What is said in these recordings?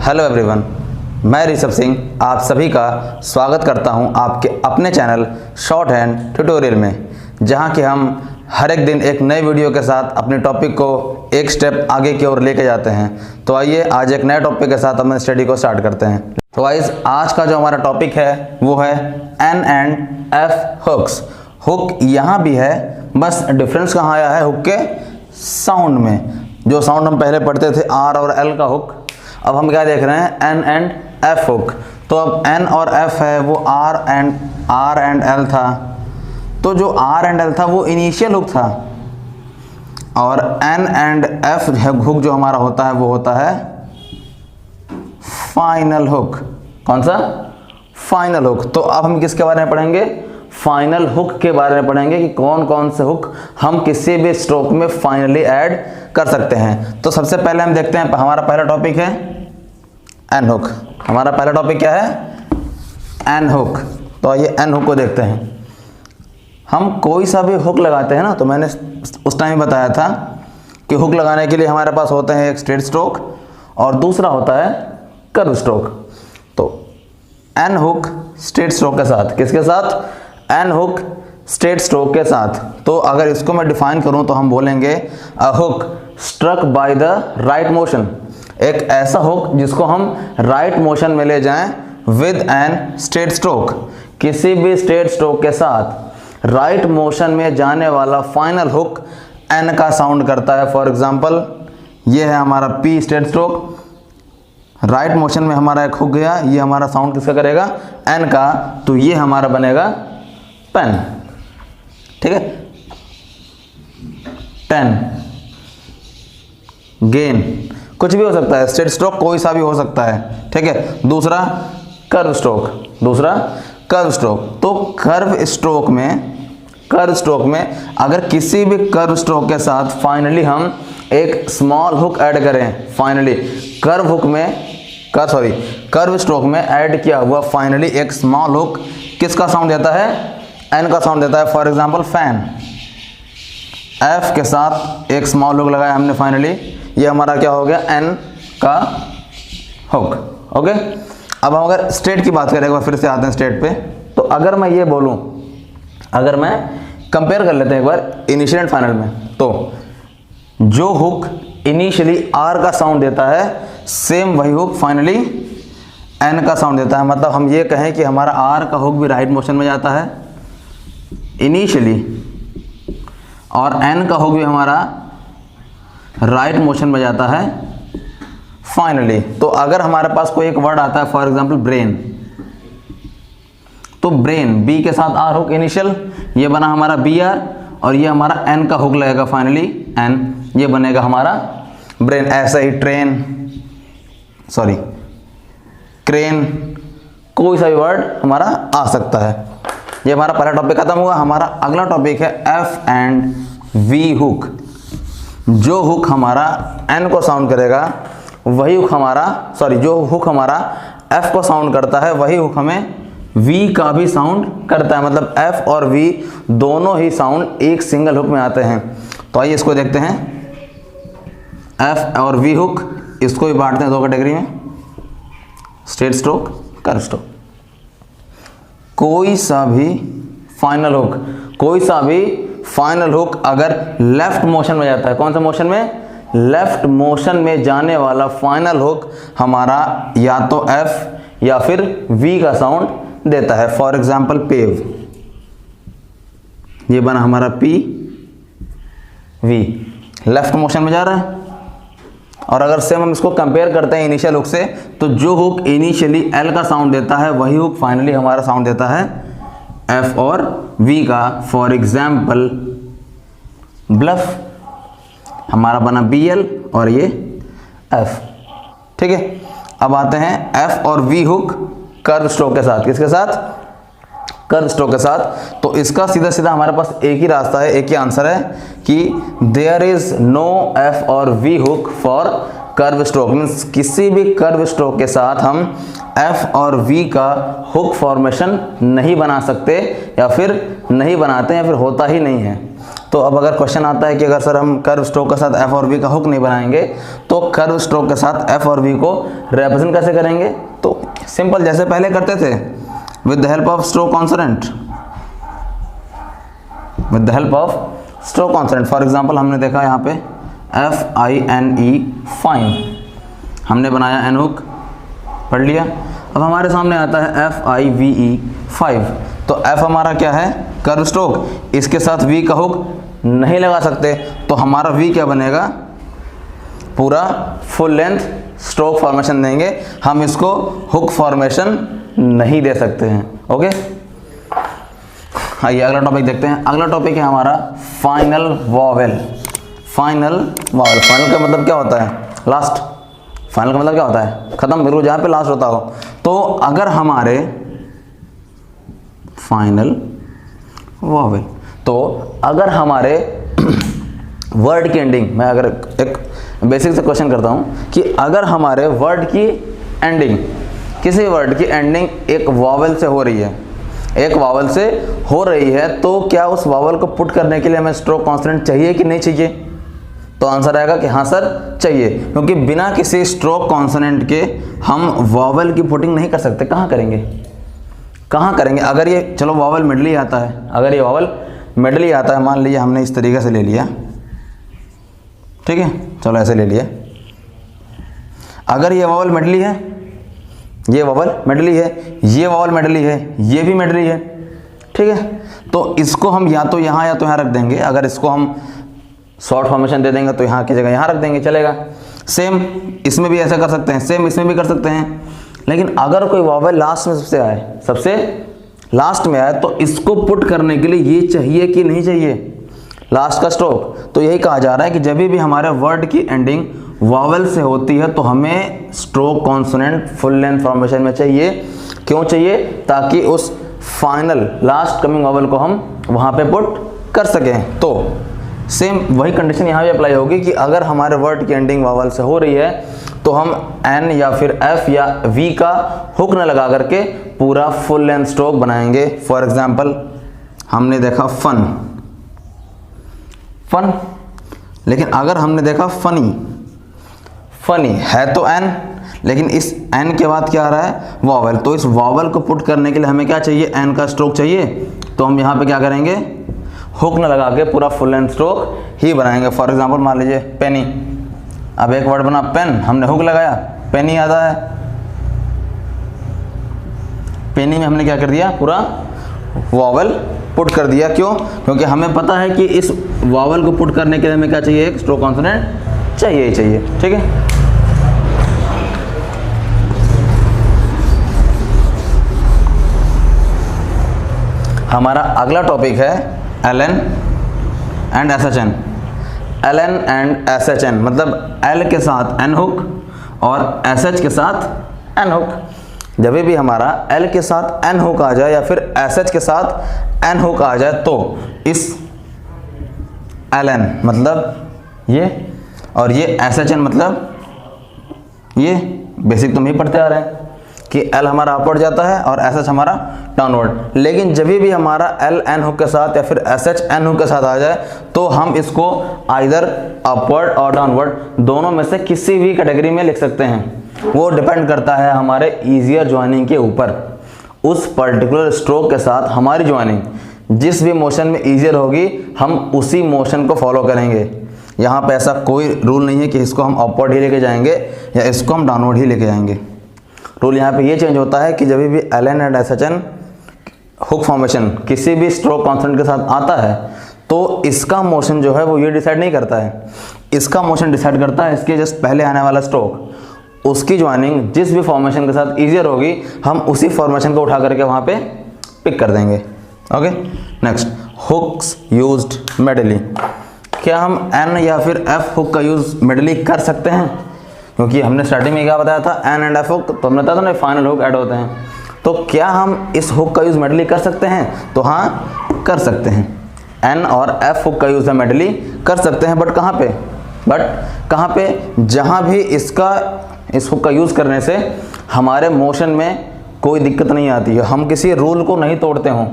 Hello everyone, मैं ऋषभ सिंह आप सभी का स्वागत करता हूं आपके अपने चैनल शॉर्ट हैंड ट्यूटोरियल में, जहां कि हम हर एक दिन एक नए वीडियो के साथ अपने टॉपिक को एक स्टेप आगे की ओर लेके जाते हैं। तो आइए आज एक नए टॉपिक के साथ हम स्टडी को स्टार्ट करते हैं। तो गाइस, आज का जो हमारा टॉपिक है वो है N and F hooks. Hook यहाँ भी है, बस डिफरेंस कहाँ आया है हुक के साउंड में। जो साउंड हम पहले पढ़ते थे आर और एल का हुक, अब हम क्या देख रहे हैं एन एंड एफ हुक। तो अब एन और एफ है वो आर एंड एल था। तो जो आर एंड एल था वो इनिशियल हुक था, और एन एंड एफ हुक जो हमारा होता है वो होता है फाइनल हुक। कौन सा? Final hook. तो अब हम किसके बारे में पढ़ेंगे? फाइनल हुक के बारे में पढ़ेंगे कि कौन कौन से हुक हम किसी भी स्ट्रोक में फाइनली ऐड कर सकते हैं। तो सबसे पहले हम देखते हैं, हमारा पहला टॉपिक है एन हुक। हमारा पहला टॉपिक क्या है? N hook. तो आइए एन हुक को देखते हैं। हम कोई सा भी हुक लगाते हैं ना, तो मैंने उस टाइम बताया था कि हुक लगाने के लिए हमारे पास होते हैं एक स्ट्रेट स्ट्रोक और दूसरा होता है कर्व स्ट्रोक। तो एन हुक स्ट्रेट स्ट्रोक के साथ, किसके साथ? एन हुक स्ट्रेट स्ट्रोक के साथ। तो अगर इसको मैं डिफाइन करूं तो हम बोलेंगे a hook struck by the right motion. एक ऐसा हुक जिसको हम राइट मोशन में ले जाएं विद एन स्ट्रेट स्ट्रोक। किसी भी स्ट्रेट स्ट्रोक के साथ राइट मोशन में जाने वाला फाइनल हुक एन का साउंड करता है। फॉर एग्जांपल ये है हमारा P straight stroke, right motion में हमारा एक हुक गया, ये हमारा साउंड किसका करेगा? एन का। तो ये हमारा बनेगा पेन। ठीक है, 10 गेन, कुछ भी हो सकता है, स्ट्रेट स्ट्रोक कोई सा भी हो सकता है। ठीक है, दूसरा कर्व स्ट्रोक, दूसरा कर्व स्ट्रोक। तो कर्व स्ट्रोक में अगर किसी भी कर्व स्ट्रोक के साथ फाइनली हम एक स्मॉल हुक ऐड करें, फाइनली कर्व स्ट्रोक में ऐड किया हुआ फाइनली एक स्मॉल हुक किसका साउंड देता है? एन का साउंड देता है। फॉर एग्जांपल फैन, एफ के साथ एक स्मॉल हुक लगाया हमने फाइनली, ये हमारा क्या हो गया? एन का हुक। ओके, अब हम अगर स्ट्रेट की बात करें, फिर से आते हैं स्ट्रेट पे। तो अगर मैं ये बोलूं, अगर मैं कंपेयर कर लेते हैं एक बार इनिशियल एंड फाइनल में, तो जो हुक इनिशियली आर का साउंड देता है सेम वही हुक फाइनली एन का साउंड देता है। मतलब हम ये कहें कि हमारा आर का हुक भी राइट मोशन में जाता है इनिशियली, और एन का हुक भी हमारा राइट मोशन में जाता है फाइनली। तो अगर हमारे पास कोई एक वर्ड आता है, फॉर एग्जांपल ब्रेन, तो ब्रेन बी के साथ आर हुक इनिशियल, ये बना हमारा बी आर, और ये हमारा एन का हुक लगेगा फाइनली एन, ये बनेगा हमारा ब्रेन। ऐसा ही क्रेन, कोई सा भी वर्ड हमारा आ सकता है। ये हमारा पहला टॉपिक खत्म हुआ। हमारा अगला टॉपिक है एफ एंड वी हुक। जो हुक हमारा एन को साउंड करेगा वही हुक जो हुक हमारा एफ को साउंड करता है वही हुक हमें वी का भी साउंड करता है। मतलब एफ और वी दोनों ही साउंड एक सिंगल हुक में आते हैं। तो आइए इसको देखते हैं, एफ और वी हुक, इसको भी बांटते हैं दो कैटेगरी में, स्ट्रेट स्ट्रोक, कर्व स्ट्रोक। कोई सा भी फाइनल हुक अगर लेफ्ट मोशन में जाता है, कौन सा मोशन में? लेफ्ट मोशन में जाने वाला फाइनल हुक हमारा या तो एफ या फिर वी का साउंड देता है। फॉर एग्जांपल पेव, ये बना हमारा पी वी, लेफ्ट मोशन में जा रहा है। और अगर सेम हम इसको कंपेयर करते हैं इनिशियल हुक से, तो जो हुक इनिशियली एल का साउंड देता है वही हुक फाइनली हमारा साउंड देता है एफ और वी का। फॉर एग्जाम्पल ब्लफ, हमारा बना बी एल और ये एफ। ठीक है, अब आते हैं एफ और वी हुक कर्व स्ट्रोक के साथ। किसके साथ? कर्व स्ट्रोक के साथ। तो इसका सीधा सीधा हमारे पास एक ही रास्ता है, एक ही आंसर है कि देयर इज नो एफ और V hook for curve stroke. Means किसी भी कर्व स्ट्रोक के साथ हम एफ और वी का हुक फॉर्मेशन नहीं बना सकते, या फिर नहीं बनाते हैं, या फिर होता ही नहीं है। तो अब अगर क्वेश्चन आता है कि अगर सर हम कर्व स्ट्रोक के साथ एफ और वी का हुक नहीं बनाएंगे तो कर्व स्ट्रोक के साथ एफ और वी को रिप्रेजेंट कैसे करेंगे? तो सिंपल, जैसे पहले करते थे, with the help of stroke consonant, with the help of stroke consonant. For example हमने देखा यहाँ पे FINE फाइन, हमने बनाया एन हुक, पढ़ लिया। अब हमारे सामने आता है FIVE 5, तो F हमारा क्या है? कर्व स्ट्रोक, इसके साथ V का हुक नहीं लगा सकते, तो हमारा V क्या बनेगा? पूरा फुल लेंथ स्ट्रोक फॉर्मेशन देंगे, हम इसको हुक फॉर्मेशन नहीं दे सकते हैं। ओके, आइए अगला टॉपिक देखते हैं। अगला टॉपिक है हमारा final vowel. Final vowel, final का मतलब क्या होता है? लास्ट। फाइनल का मतलब क्या होता है? खत्म, बिल्कुल जहाँ पे लास्ट होता हो। तो अगर हमारे फाइनल वॉवेल, तो अगर हमारे वर्ड की एंडिंग, मैं अगर एक बेसिक से क्वेश्चन करता हूँ कि अगर हमारे वर्ड की एंडिंग, किसी वर्ड की एंडिंग एक वॉवेल से हो रही है, एक वावल से हो रही है, तो क्या उस वावल को पुट करने के लिए हमें स्ट्रोक कॉन्सोनेंट चाहिए कि नहीं चाहिए? तो आंसर आएगा कि हाँ सर चाहिए, क्योंकि बिना किसी स्ट्रोक कॉन्सोनेंट के हम वावल की पुटिंग नहीं कर सकते। कहाँ करेंगे? कहाँ करेंगे? अगर ये, चलो वावल मिडली आता है, अगर ये वावल मिडली आता है, मान लीजिए हमने इस तरीके से ले लिया, ठीक है, चलो ऐसे ले लिया। अगर ये वावल मिडली है, ये वावल मेडली है, ये वावल मेडली है, ये भी मेडली है, ठीक है, तो इसको हम या तो यहाँ रख देंगे। अगर इसको हम शॉर्ट फॉर्मेशन दे देंगे तो यहाँ की जगह यहाँ रख देंगे, चलेगा। सेम इसमें भी ऐसा कर सकते हैं, सेम इसमें भी कर सकते हैं। लेकिन अगर कोई वावल लास्ट में सबसे आए, सबसे लास्ट में आए, तो इसको पुट करने के लिए ये चाहिए कि नहीं चाहिए? लास्ट का स्ट्रोक। तो यही कहा जा रहा है कि जब भी हमारे वर्ड की एंडिंग वावल से होती है तो हमें stroke consonant full length formation में चाहिए। क्यों चाहिए? ताकि उस फाइनल लास्ट कमिंग वावल को हम वहाँ पे पुट कर सकें। तो सेम वही कंडीशन यहाँ भी अप्लाई होगी कि अगर हमारे वर्ड की एंडिंग वावल से हो रही है तो हम N या फिर F या V का हुक न लगा करके पूरा फुल लेंथ स्ट्रोक बनाएंगे। फॉर एग्जाम्पल हमने देखा फन, फन, लेकिन अगर हमने देखा फनी, फनी है तो N, लेकिन इस N के बाद क्या आ रहा है? वावल। तो इस वावल को पुट करने के लिए हमें क्या चाहिए? N का स्ट्रोक चाहिए। तो हम यहाँ पे क्या करेंगे? हुक न लगा के पूरा फुल लेंथ स्ट्रोक ही बनाएंगे। फॉर एग्जांपल मान लीजिए पेनी, अब एक वर्ड बना पेन, हमने हुक लगाया, पेनी आता है। पेनी में हमने क्या कर दिया? पूरा वावल पुट कर दिया। क्यों? क्योंकि हमें पता है कि इस वावल को पुट करने के लिए हमें क्या चाहिए? एक स्ट्रोक कॉन्सोनेंट चाहिए ही चाहिए, ठीक है। हमारा अगला टॉपिक है LN and SHN। LN and SHN मतलब L के साथ N हुक और SH के साथ N हुक। जब भी हमारा L के साथ N हुक आ जाए या फिर SH के साथ N हुक आ जाए तो इस LN मतलब ये, और ये SHN मतलब ये, बेसिक तो नहीं पढ़ते आ रहे हैं कि L हमारा अपवर्ड जाता है और SH हमारा डाउनवर्ड। लेकिन जब भी हमारा L N हुक के साथ या फिर SH N हुक के साथ आ जाए तो हम इसको आइदर अपवर्ड और डाउनवर्ड दोनों में से किसी भी कैटेगरी में लिख सकते हैं। वो डिपेंड करता है हमारे ईजियर ज्वाइनिंग के ऊपर। उस पर्टिकुलर स्ट्रोक के साथ हमारी ज्वाइनिंग जिस भी मोशन में ईजियर होगी हम उसी मोशन को फॉलो करेंगे। यहाँ पे ऐसा कोई रूल नहीं है कि इसको हम अपवर्ड ही लेके जाएंगे या इसको हम डाउनवर्ड ही लेके जाएंगे। रूल यहाँ पे ये चेंज होता है कि जब भी LN and SHN hook formation किसी भी स्ट्रोक कॉन्सोनेंट के साथ आता है तो इसका मोशन जो है वो ये डिसाइड नहीं करता है, इसका मोशन डिसाइड करता है इसके जस्ट पहले आने वाला स्ट्रोक। उसकी ज्वाइनिंग जिस भी फॉर्मेशन के साथ ईजियर होगी हम उसी फॉर्मेशन को उठा करके वहाँ पे पिक कर देंगे। Okay, next hooks used medially. क्या हम N या फिर F हुक का यूज़ मेडली कर सकते हैं? क्योंकि हमने स्टार्टिंग में क्या बताया था, N एंड F हुक, तो हमने बताया था ना फाइनल हुक ऐड होते हैं। तो क्या हम इस हुक का यूज़ मेडली कर सकते हैं? तो हाँ कर सकते हैं। N और F हुक का यूज़ हम मेडली कर सकते हैं, बट कहाँ पे? जहाँ भी इस हुक का यूज़ करने से हमारे मोशन में कोई दिक्कत नहीं आती है, हम किसी रूल को नहीं तोड़ते हों,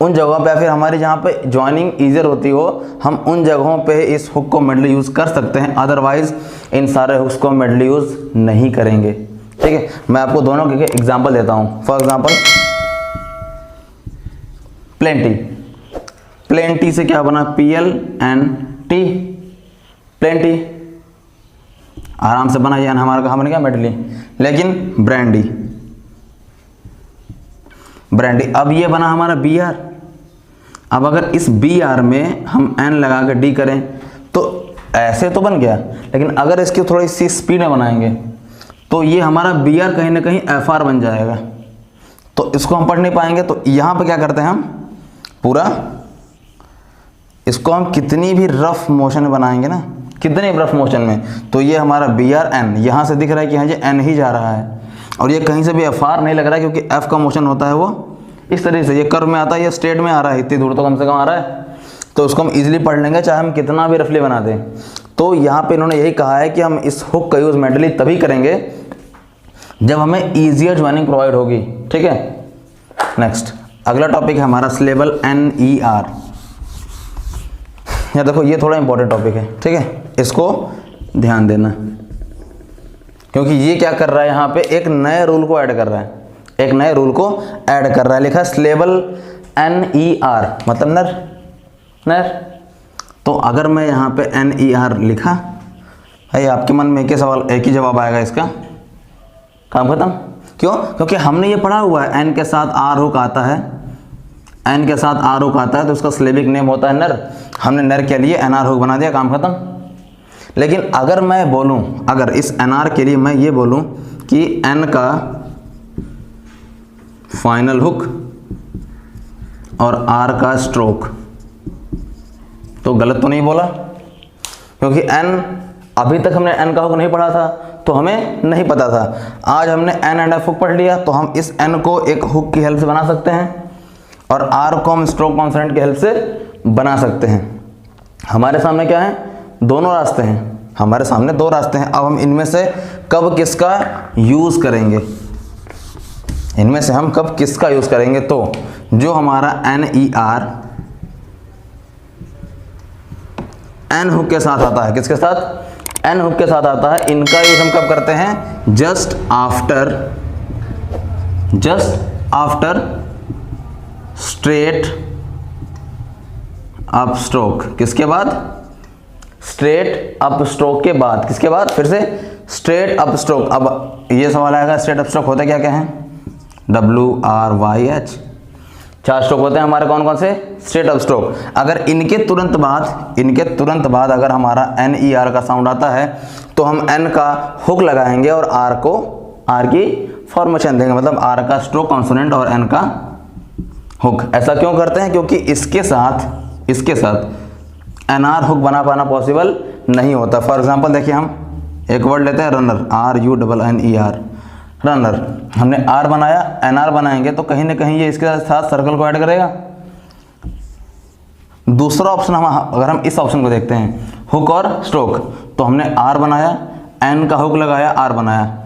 उन जगहों पे, या फिर हमारी जहाँ पे ज्वाइनिंग ईजियर होती हो, हम उन जगहों पे इस हुक को मेडली यूज़ कर सकते हैं, अदरवाइज इन सारे हुक्स को मेडली यूज़ नहीं करेंगे। ठीक है, मैं आपको दोनों के एग्जांपल देता हूँ। फॉर एग्जांपल प्लेंटी, प्लेंटी से क्या बना, PLNT, प्लेंटी, आराम से बना, ये हमारा कहाँ बन गया, मेडली। लेकिन ब्रांडी, ब्रांडी, अब ये बना हमारा BR। अब अगर इस BR में हम N लगा के D करें तो ऐसे तो बन गया, लेकिन अगर इसकी थोड़ी सी स्पीड में बनाएंगे तो ये हमारा BR कहीं ना कहीं FR बन जाएगा, तो इसको हम पढ़ नहीं पाएंगे। तो यहाँ पे क्या करते हैं हम, पूरा इसको हम कितनी भी रफ मोशन में बनाएंगे ना, कितने रफ मोशन में, तो ये हमारा BRN यहाँ से दिख रहा है कि हाँ जी N ही जा रहा है, और ये कहीं से भी FR नहीं लग रहा है, क्योंकि F का मोशन होता है वो इस तरीके से, ये कर्व में आता है, ये स्ट्रेट में आ रहा है, इतनी दूर तो कम से कम आ रहा है, तो उसको हम इजीली पढ़ लेंगे चाहे हम कितना भी रफली बना दें। तो यहाँ पे इन्होंने यही कहा है कि हम इस हुक का यूज़ मेडली तभी करेंगे जब हमें ईजियर ज्वाइनिंग प्रोवाइड होगी। ठीक है, नेक्स्ट अगला टॉपिक है हमारा सिलेबल NER। यार देखो ये थोड़ा इंपॉर्टेंट टॉपिक है, ठीक है, इसको ध्यान देना, क्योंकि ये क्या कर रहा है, यहाँ पे एक नए रूल को ऐड कर रहा है, एक नए रूल को ऐड कर रहा है। लिखा सिलेबल NER मतलब नर, नर। तो अगर मैं यहाँ पे NER लिखा है, आपके मन में एक ही सवाल, एक ही जवाब आएगा, इसका काम खत्म। क्यों? क्योंकि हमने ये पढ़ा हुआ है N के साथ R हुक आता है, N के साथ R हुक आता है तो उसका सिलेबिक नेम होता है नर। हमने नर के लिए NR हुक बना दिया, काम खत्म। लेकिन अगर मैं बोलूं, अगर इस NR के लिए मैं ये बोलूं कि N का फाइनल हुक और R का स्ट्रोक, तो गलत तो नहीं बोला, क्योंकि N अभी तक हमने N का हुक नहीं पढ़ा था तो हमें नहीं पता था। आज हमने N एंड F हुक पढ़ लिया, तो हम इस N को एक हुक की हेल्प से बना सकते हैं और R को हम स्ट्रोक कॉन्सोनेंट की हेल्प से बना सकते हैं। हमारे सामने क्या है, दोनों रास्ते हैं, हमारे सामने दो रास्ते हैं। अब हम इनमें से कब किसका यूज़ करेंगे, इनमें से हम कब किसका यूज़ करेंगे, तो जो हमारा NER N हुक के साथ आता है, किसके साथ, N हुक के साथ आता है, इनका यूज हम कब करते हैं, just after straight up stroke. किसके बाद, स्ट्रेट अप स्ट्रोक के बाद, किसके बाद, फिर से स्ट्रेट अप स्ट्रोक। अब ये सवाल आएगा स्ट्रेट अप स्ट्रोक होता क्या क्या है, WRYH, 4 स्ट्रोक होते हैं हमारे, कौन कौन से, स्ट्रेट अप स्ट्रोक। अगर इनके तुरंत बाद अगर हमारा NER का साउंड आता है तो हम N का हुक लगाएंगे और R की फॉर्मेशन देंगे, मतलब R का स्ट्रोक कॉन्सोनेंट और N का हुक। ऐसा क्यों करते हैं, क्योंकि इसके साथ NR हुक बना पाना पॉसिबल नहीं होता। फॉर एग्जांपल देखिए, हम एक वर्ड लेते हैं रनर, RUNNER, रनर। हमने R बनाया, NR बनाएंगे तो कहीं ना कहीं ये इसके साथ सर्कल को ऐड करेगा। दूसरा ऑप्शन अगर हम इस ऑप्शन को देखते हैं, हुक और स्ट्रोक, तो हमने R बनाया, N का हुक लगाया, R बनाया,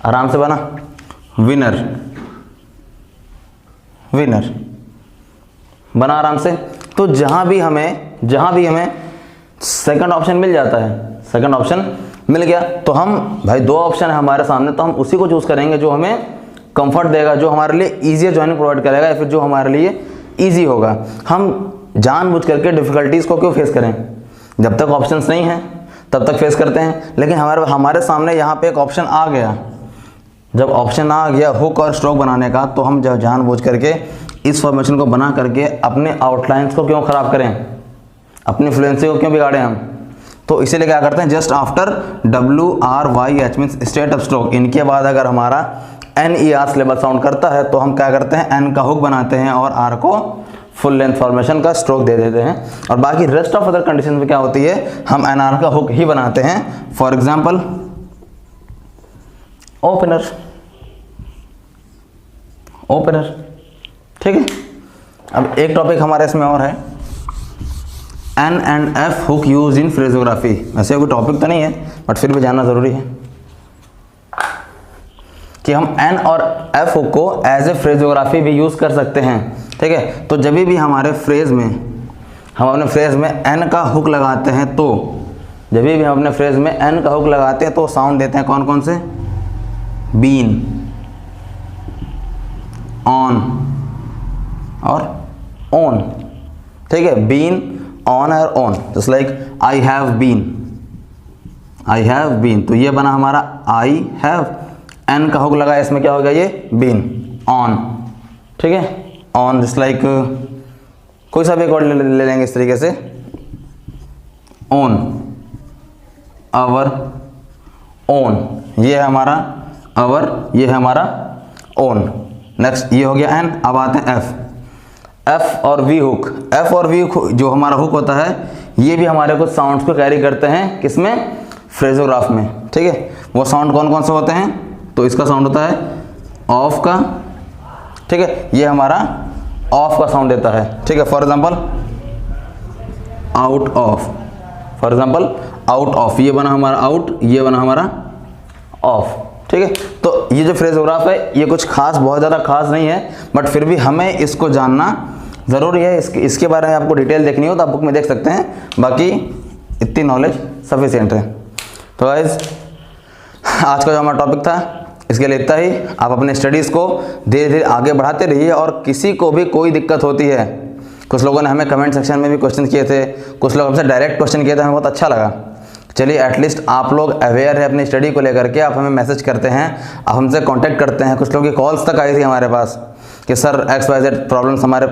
आराम से बना विनर, विनर बना आराम से। तो जहां भी हमें सेकंड ऑप्शन मिल जाता है, सेकंड ऑप्शन मिल गया, तो हम भाई दो ऑप्शन है हमारे सामने, तो हम उसी को चूज करेंगे जो हमें कंफर्ट देगा, जो हमारे लिए इजी ज्वाइनिंग प्रोवाइड करेगा, या फिर जो हमारे लिए इजी होगा। हम जानबूझ करके डिफिकल्टीज को क्यों फेस करें, जब तक ऑप्शंस नहीं हैं तब तक फेस करते हैं। लेकिन हमारे सामने यहाँ पे एक ऑप्शन आ गया, जब ऑप्शन आ गया हुक और स्ट्रोक बनाने का, तो हम जब जानबूझ करके इस फॉर्मेशन को बना करके अपने आउटलाइंस को क्यों खराब करें, अपनी फ्लुएंसी को क्यों बिगाड़ें हम। तो इसीलिए क्या करते हैं, just after WRYH means straight up stroke, इनके बाद अगर हमारा NER सिलेबल साउंड करता है तो हम क्या करते हैं, N का हुक बनाते हैं और R को फुल लेंथ फॉर्मेशन का स्ट्रोक दे देते हैं। और बाकी रेस्ट ऑफ अदर कंडीशन में क्या होती है, हम NR का हुक ही बनाते हैं। फॉर एग्जाम्पल ओपनर, ठीक है। अब एक टॉपिक हमारे इसमें और है, N and F hook use in फ्रेजोग्राफी। वैसे कोई टॉपिक तो नहीं है बट फिर भी जानना जरूरी है कि हम N और F हुक को एज ए फ्रेजोग्राफी भी यूज कर सकते हैं। ठीक है। तो जब भी हमारे फ्रेज में हम अपने फ्रेज में एन का हुक लगाते हैं, तो जब भी हम अपने फ्रेज में एन का हुक लगाते हैं तो साउंड देते हैं कौन कौन से? बीन, ऑन और ऑन, ठीक है। बीन, ऑन और on, just like I have been, I have been, तो ये बना हमारा आई हैव, एन का हुक लगा, इसमें क्या हो गया ये? बीन, ऑन, ठीक है। ऑन जस्ट लाइक कोई सा भी एक वर्ड ले लेंगे इस तरीके से, ऑन, आवर, ऑन, ये है हमारा आवर, ये है हमारा ऑन। नेक्स्ट ये हो गया एन। अब आते हैं एफ। एफ और वी हुक, एफ और वी हुक जो हमारा हुक होता है, ये भी हमारे कुछ साउंड्स को कैरी करते हैं, किसमें? फ्रेजोग्राफ में, ठीक है। वो साउंड कौन कौन से होते हैं? तो इसका साउंड होता है ऑफ का, ठीक है, ये हमारा ऑफ का साउंड देता है, ठीक है। For example out of, for example out of, ये बना हमारा आउट, ये बना हमारा ऑफ, ठीक है। तो ये जो फ्रेजोग्राफ है ये कुछ खास, बहुत ज़्यादा खास नहीं है, बट फिर भी हमें इसको जानना ज़रूरी है। इसके बारे में आपको डिटेल देखनी हो तो आप बुक में देख सकते हैं, बाकी इतनी नॉलेज सफिशिएंट है। तो गाइस आज का जो हमारा टॉपिक था इसके लिए इतना ही। आप अपने स्टडीज़ को धीरे धीरे आगे बढ़ाते रहिए, और किसी को भी कोई दिक्कत होती है, कुछ लोगों ने हमें कमेंट सेक्शन में भी क्वेश्चन किए थे, कुछ लोग हमसे डायरेक्ट क्वेश्चन किए थे, हमें बहुत अच्छा लगा। चलिए एटलीस्ट आप लोग अवेयर है अपनी स्टडी को लेकर के, आप हमें मैसेज करते हैं, आप हमसे कांटेक्ट करते हैं। कुछ लोगों की कॉल्स तक आई थी हमारे पास कि सर XYZ प्रॉब्लम्स हमारे,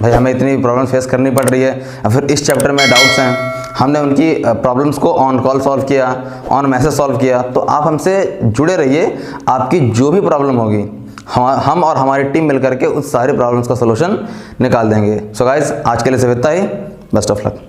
भाई हमें इतनी प्रॉब्लम फेस करनी पड़ रही है, और फिर इस चैप्टर में डाउट्स हैं। हमने उनकी प्रॉब्लम्स को ऑन कॉल सॉल्व किया, ऑन मैसेज सॉल्व किया। तो आप हमसे जुड़े रहिए, आपकी जो भी प्रॉब्लम होगी हम और हमारी टीम मिलकर के उस सारी प्रॉब्लम्स का सलूशन निकाल देंगे। सो गाइस आज के लिए सिर्फ इतना ही। Best of luck.